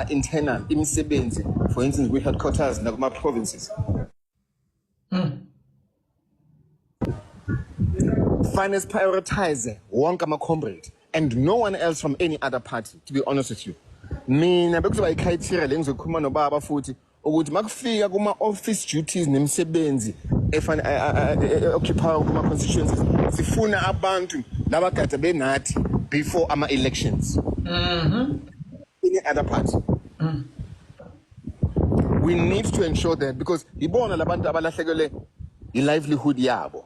internal imisebenzi, for instance, we headquarters nakuma provinces. Finance prioritize wonke ama-comrade and no one else from any other party, to be honest with you. Mina bekuzoba i-criteria le ngizokhuluma nobaba futhi ukuthi makufika kuma-office duties nemisebenzi occupy kuma-constituencies sifuna abantu labagada benathi before ama-elections. Any other party. We need to ensure that because ibona labantu abalahlekelwe i-livelihood yabo.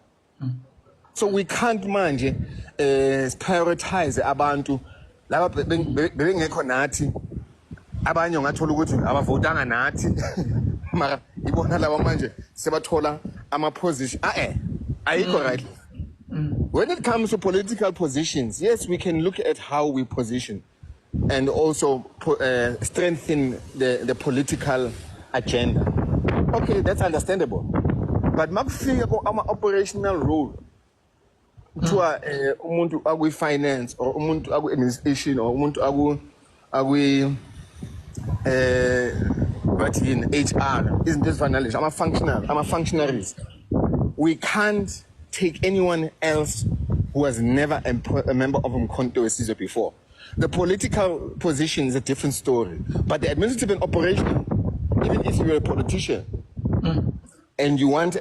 So we can't manje prioritize abantu laba bengekho nathi abanye ungathola ukuthi abavotanga nathi mara ibona laba manje sebathola ama position ayikho right. When it comes to political positions, yes, we can look at how we position and also strengthen the political agenda. Okay, that's understandable. But makufika ko ama operational role to umuntu akwi finance or umuntu akwi administration or umuntu akwi but in HR isn't this knowledge? I'm a functionaries. We can't take anyone else who has never a member of Umkhonto we before. The political position is a different story, but the administrative and operational, even if you're a politician and you want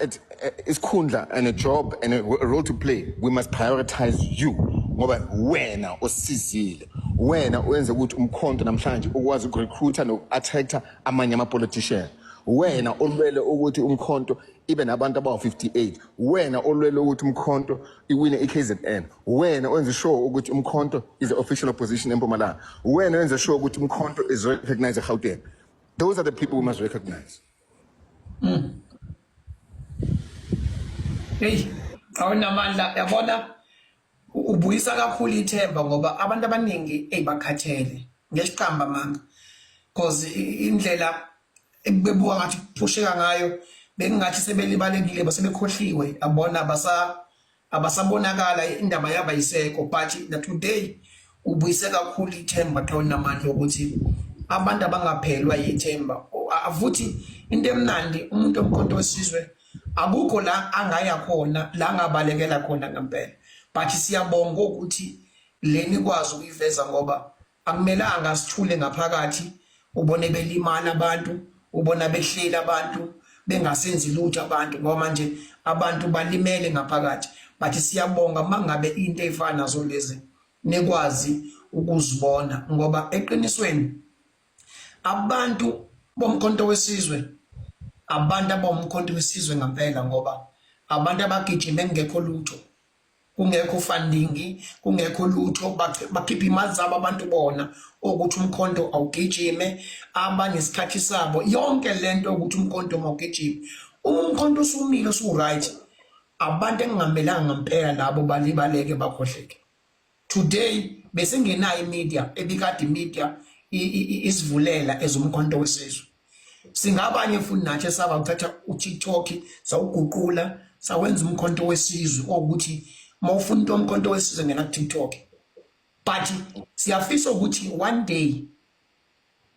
is kundla and a job and a role to play, we must prioritize you. Ngoba wena osizile, wena wenza ukuthi Umkhonto namhlanje ukwazi ukurecruiter no-attractor amanye ama-politician. Wena olwele ukuthi Umkhonto ibe nabantu abawu-58. Wena olwele ukuthi Umkhonto iwine i-KZN. Wena wenza sure ukuthi Umkhonto is the official opposition eMpumalanga. Wena wenza sure ukuthi Umkhonto is recognized eGauteng. Those are the people we must recognize. Hey, awunamandla yabona ubuyisa kakhulu ithemba ngoba abantu abaningi bakhathele ngesiqamba manga because indlela bebuka ngathi pusheka ngayo bengathi sebelibalekile basebekhohliwe abona abasabonakala indaba yaba yiseko but today ubuyise kakhulu ithemba xa unamandla ukuthi abantu abangaphelwa yithemba avuthi into emnandi umuntu omkhonto wesizwe akukho la angaya khona la ngabalekela khona ngempela but siyabonga ukuthi leni kwazi ukuyiveza ngoba akumelanga sithule ngaphakathi ubone belimala abantu ubona behlela abantu bengasenzi lutho abantu ngoba manje abantu balimele ngaphakathi but siyabonga mangabe into efana nazo lezi nekwazi ukuzibona ngoba eqinisweni abantu bomkhonto wesizwe abantu abomkhonto wesizwe ngempela ngoba abantu abagijima engekho lutho kungekho funding kungekho lutho bakhipha imali zabo abantu bona ukuthi umkhonto awugijime abanesikhathi sabo yonke lento ukuthi umkhonto mawugijime umkhonto usumile usu-right abantu engingamelanga ngempela labo balibaleke bakhohleke today besengenayo imedia ebikade imedia isivulela ezomkhonto wesizwe singabanye futhi nathi saba ukuthatha uTikTok sawuguqula sawenza umkhonto wesizwe ukuthi mawufuna into omkhonto wesizwe ngena kuTikTok but siyafisa ukuthi one day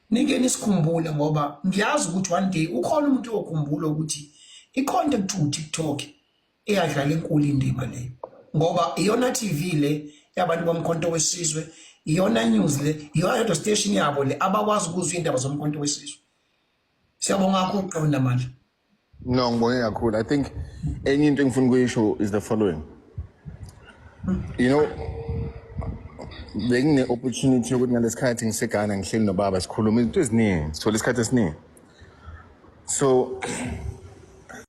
ningene isikhumbule ngoba ngiyazi ukuthi one day ukhona umuntu okukhumbula ukuthi icontent uTikTok eyadlala enkulu indima leyo ngoba iyona TV le yabantu bomkhonto wesizwe iyona news le iyona station yabo le abakwazi ukuzwa indaba zomkhonto wesizwe. Siyabonga kakhulu qonda manje. No, ngibonge kakhulu. I think enye into engifuna ukuyisho is the following. You know, ngine opportunity yokuthi ngalesikhathi ngiseGhana ngihleli nobaba sikhuluma into eziningi, sithola isikhathi esiningi. So